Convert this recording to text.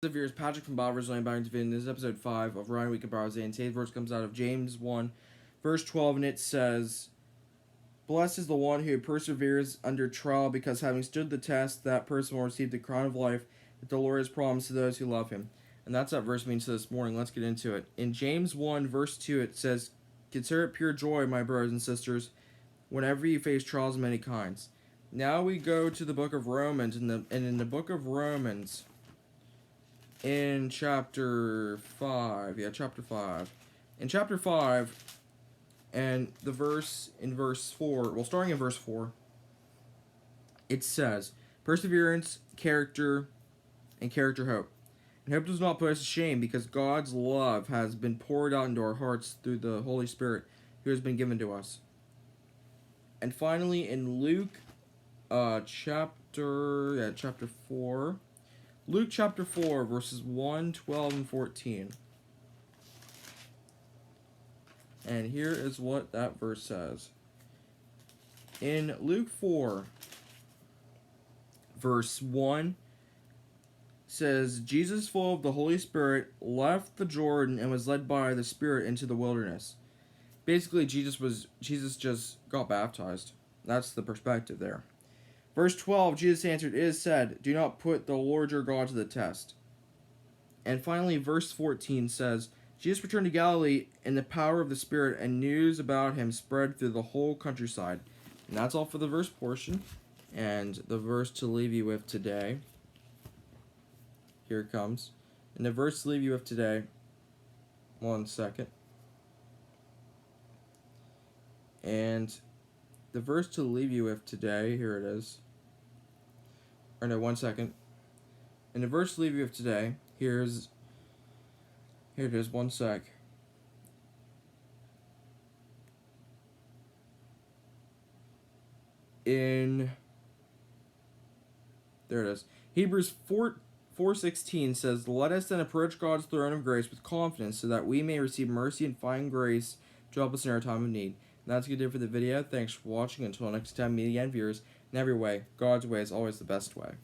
Viewers, Patrick from Bobber's Lane Back to This is episode 5 of Ryan Week of Browse, and today's verse comes out of James 1, verse 12, and it says, "Blessed is the one who perseveres under trial, because having stood the test, that person will receive the crown of life that the Lord has promised to those who love him." And that's what verse means this morning. Let's get into it. In James 1, verse 2, it says, "Consider it pure joy, my brothers and sisters, whenever you face trials of many kinds." Now we go to the book of Romans, and in the book of Romans, in chapter 5, in chapter 5, and the verse in verse 4, well, starting in verse 4, it says, "Perseverance, character, and character hope. And hope does not put us to shame, because God's love has been poured out into our hearts through the Holy Spirit who has been given to us." And finally, in Luke chapter 4, Luke chapter 4, verses 1, 12, and 14. And here is what that verse says. In Luke 4, verse 1, says, "Jesus, full of the Holy Spirit, left the Jordan and was led by the Spirit into the wilderness." Basically, Jesus just got baptized. That's the perspective there. Verse 12, Jesus answered, "It is said, do not put the Lord your God to the test." And finally, verse 14 says, "Jesus returned to Galilee in the power of the Spirit, and news about him spread through the whole countryside." And that's all for the verse portion. And the verse to leave you with today, here it comes. And the verse to leave you with today, one second. And the verse to leave you with today, here it is. Or no, one second. And the verse to leave you with today, here it is, one sec. There it is. Hebrews 4:16 says, "Let us then approach God's throne of grace with confidence, so that we may receive mercy and find grace to help us in our time of need." And that's going to do it for the video. Thanks for watching. Until next time, meet again, viewers. In every way, God's way is always the best way.